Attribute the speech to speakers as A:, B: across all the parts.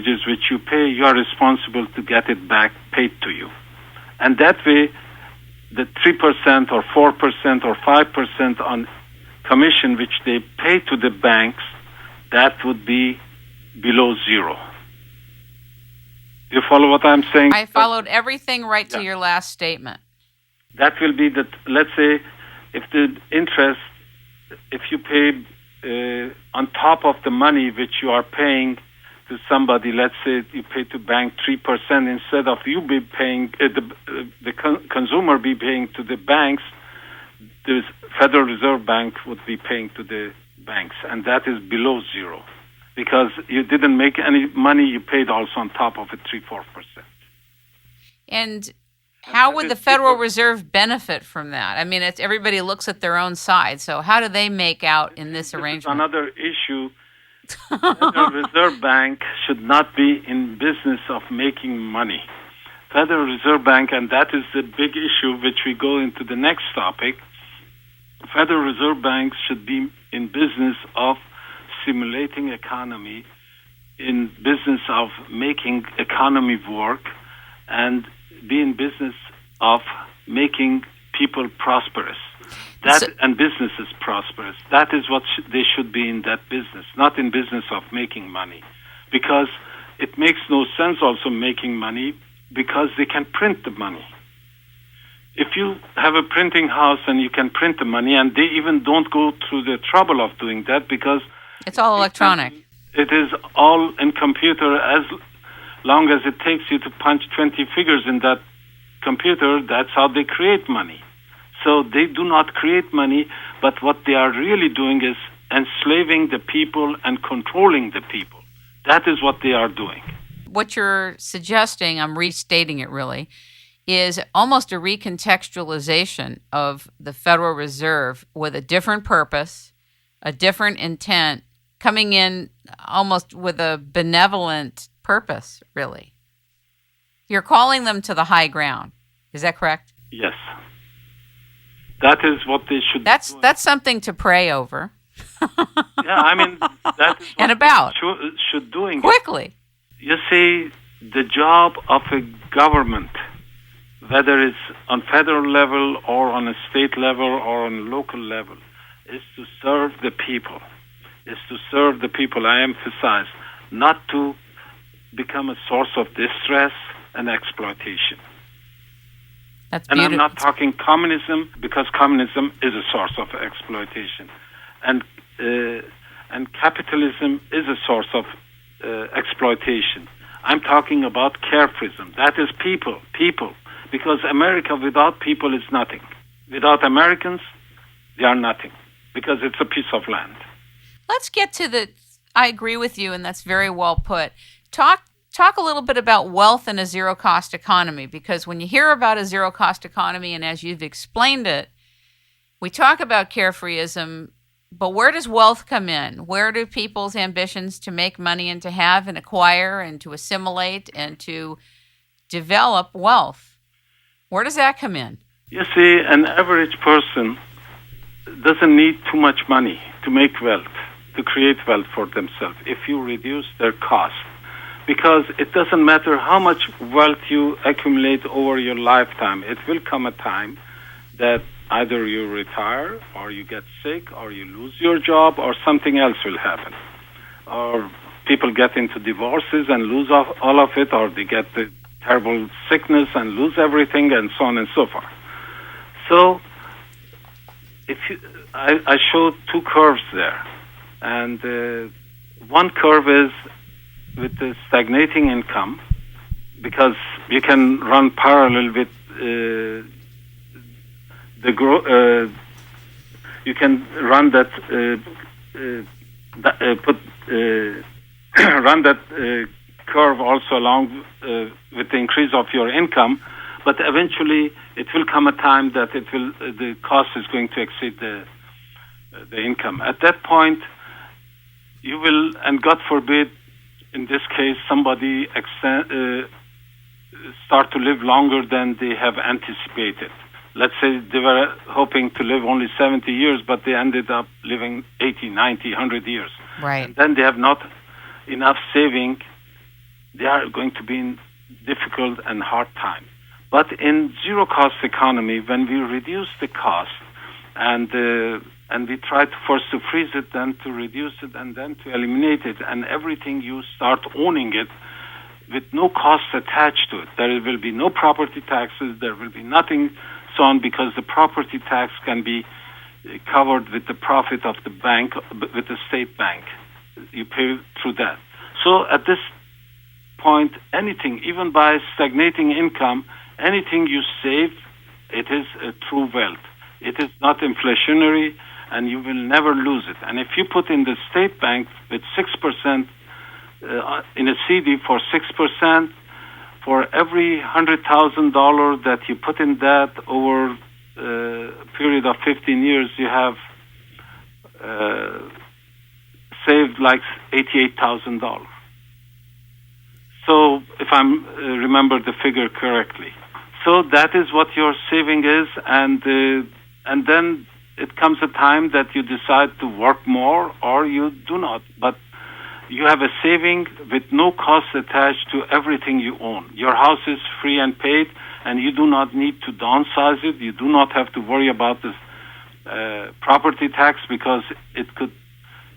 A: percentages which you pay, you are responsible to get it back paid to you. And that way, the 3% or 4% or 5% on commission which they pay to the banks, that would be below zero. You follow what I'm saying?
B: I followed everything right to your last statement.
A: That will be that, let's say, if the interest, if you pay on top of the money which you are paying to somebody, let's say you pay to bank 3% instead of you be paying, the consumer be paying to the banks, the Federal Reserve Bank would be paying to the banks, and that is below zero. Because you didn't make any money, you paid also on top of it 3-4%.
B: And how would the Federal Reserve benefit from that? I mean, everybody looks at their own side. So how do they make out in this arrangement?
A: Another issue. The Federal Reserve Bank should not be in business of making money. Federal Reserve Bank, and that is the big issue which we go into the next topic, Federal Reserve Bank should be in business of stimulating economy, in business of making economy work, and be in business of making people prosperous. And businesses prosperous. That is what they should be in that business, not in business of making money. Because it makes no sense also making money because they can print the money. If you have a printing house and you can print the money, and they even don't go through the trouble of doing that because
B: it's all electronic.
A: It is all in computer. As long as it takes you to punch 20 figures in that computer, that's how they create money. So they do not create money, but what they are really doing is enslaving the people and controlling the people. That is what they are doing.
B: What you're suggesting, I'm restating it really, is almost a recontextualization of the Federal Reserve with a different purpose, a different intent, coming in almost with a benevolent purpose, really. You're calling them to the high ground. Is that correct?
A: Yes. That is what they should
B: do. That's something to pray over.
A: Yeah, I mean, that is what
B: and about.
A: They should doing
B: quickly.
A: You see, the job of a government, whether it's on federal level or on a state level or on a local level, is to serve the people. Is to serve the people, I emphasize, not to become a source of distress and exploitation.
B: That's
A: and
B: beautiful.
A: I'm not talking communism, because communism is a source of exploitation. And capitalism is a source of exploitation. I'm talking about carefreeism. That is people. Because America without people is nothing. Without Americans, they are nothing. Because it's a piece of land.
B: Let's get to I agree with you, and that's very well put. Talk a little bit about wealth in a zero-cost economy, because when you hear about a zero-cost economy, and as you've explained it, we talk about carefreeism, but where does wealth come in? Where do people's ambitions to make money and to have and acquire and to assimilate and to develop wealth, where does that come in?
A: You see, an average person doesn't need too much money to make wealth, to create wealth for themselves, if you reduce their cost. Because it doesn't matter how much wealth you accumulate over your lifetime. It will come a time that either you retire or you get sick or you lose your job or something else will happen. Or people get into divorces and lose all of it, or they get the terrible sickness and lose everything, and so on and so forth. So I showed two curves there. And one curve is with the stagnating income, because you can run parallel with the growth. You can run that run that curve also along with the increase of your income, but eventually it will come a time that the cost is going to exceed the income. At that point, you will, and God forbid, in this case, somebody start to live longer than they have anticipated. Let's say they were hoping to live only 70 years, but they ended up living 80, 90, 100 years.
B: Right.
A: And then they have not enough saving they are going to be in difficult and hard time. But in zero-cost economy, when we reduce the cost and we try to first to freeze it, then to reduce it, and then to eliminate it, and everything you start owning it with no cost attached to it. There will be no property taxes. There will be nothing so on, because the property tax can be covered with the profit of the bank, with the state bank. You pay through that. So at this point, anything, even by stagnating income, anything you save, it is a true wealth. It is not inflationary, and you will never lose it. And if you put in the state bank with 6%, in a CD for 6%, for every $100,000 that you put in that over a period of 15 years, you have saved like $88,000. So if I remember the figure correctly. So that is what your saving is, and then it comes a time that you decide to work more or you do not. But you have a saving with no cost attached to everything you own. Your house is free and paid, and you do not need to downsize it. You do not have to worry about this property tax, because it could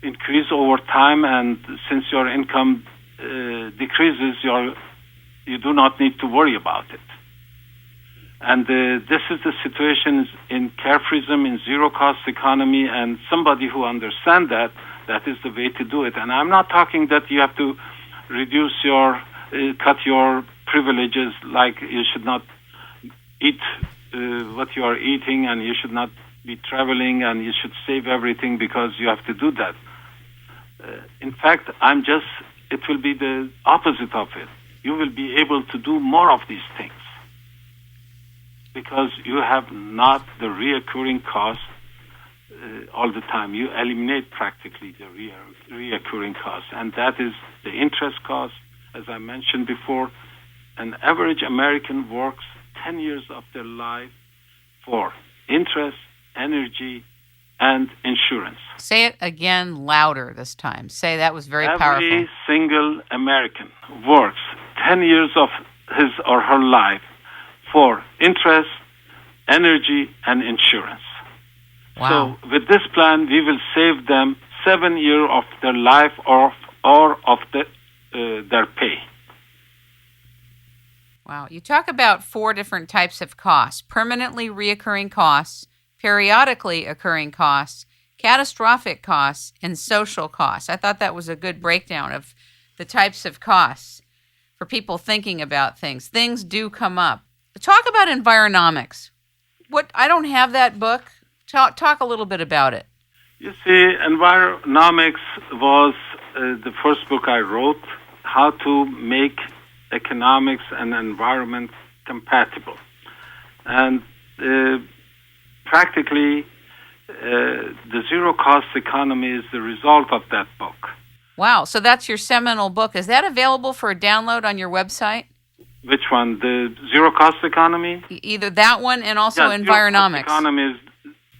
A: increase over time, and since your income decreases, you do not need to worry about it. And this is the situation in carefreeism, in zero-cost economy, and somebody who understands that is the way to do it. And I'm not talking that you have to reduce cut your privileges, like you should not eat what you are eating, and you should not be traveling, and you should save everything because you have to do that. In fact, it will be the opposite of it. You will be able to do more of these things, because you have not the reoccurring cost all the time. You eliminate practically the reoccurring cost, and that is the interest cost. As I mentioned before, an average American works 10 years of their life for interest, energy, and insurance.
B: Say it again louder this time. Say that was very powerful.
A: Every single American works 10 years of his or her life for interest, energy, and insurance.
B: Wow.
A: So with this plan, we will save them 7 years of their life or of their pay.
B: Wow. You talk about 4 different types of costs: permanently reoccurring costs, periodically occurring costs, catastrophic costs, and social costs. I thought that was a good breakdown of the types of costs for people thinking about things. Things do come up. Talk about Environomics. I don't have that book. Talk a little bit about it.
A: You see, Environomics was the first book I wrote, how to make economics and environment compatible. And practically, the zero-cost economy is the result of that book.
B: Wow. So that's your seminal book. Is that available for a download on your website?
A: Which one? The zero-cost economy?
B: Either that one and also Environomics.
A: Zero-cost economy is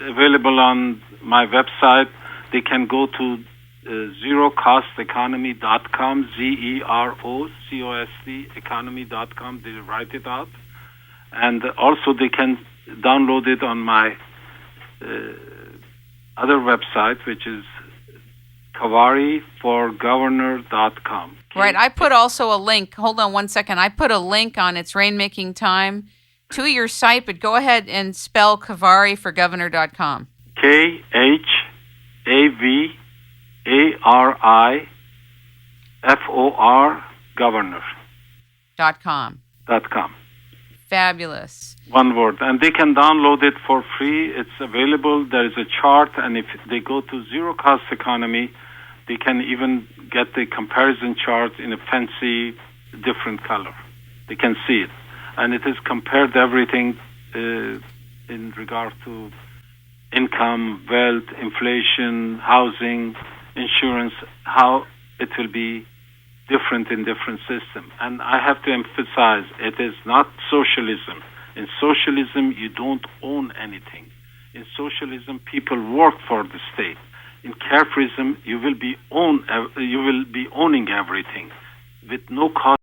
A: available on my website. They can go to zerocosteconomy.com, ZEROCOST economy.com. They write it out. And also they can download it on my other website, which is khawariforgovernor.com.
B: Right. I put also a link. Hold on one second. I put a link on It's Rainmaking Time to your site, but go ahead and spell khawariforgovernor.com.
A: KHAVARIFOR governor.com.
B: Fabulous.
A: One word. And they can download it for free. It's available. There is a chart, and if they go to Zero Cost Economy, they can even get the comparison chart in a fancy, different color. They can see it. And it is compared everything in regard to income, wealth, inflation, housing, insurance, how it will be different in different systems. And I have to emphasize, it is not socialism. In socialism, you don't own anything. In socialism, people work for the state. In carefreeism, you will be owning everything with no cost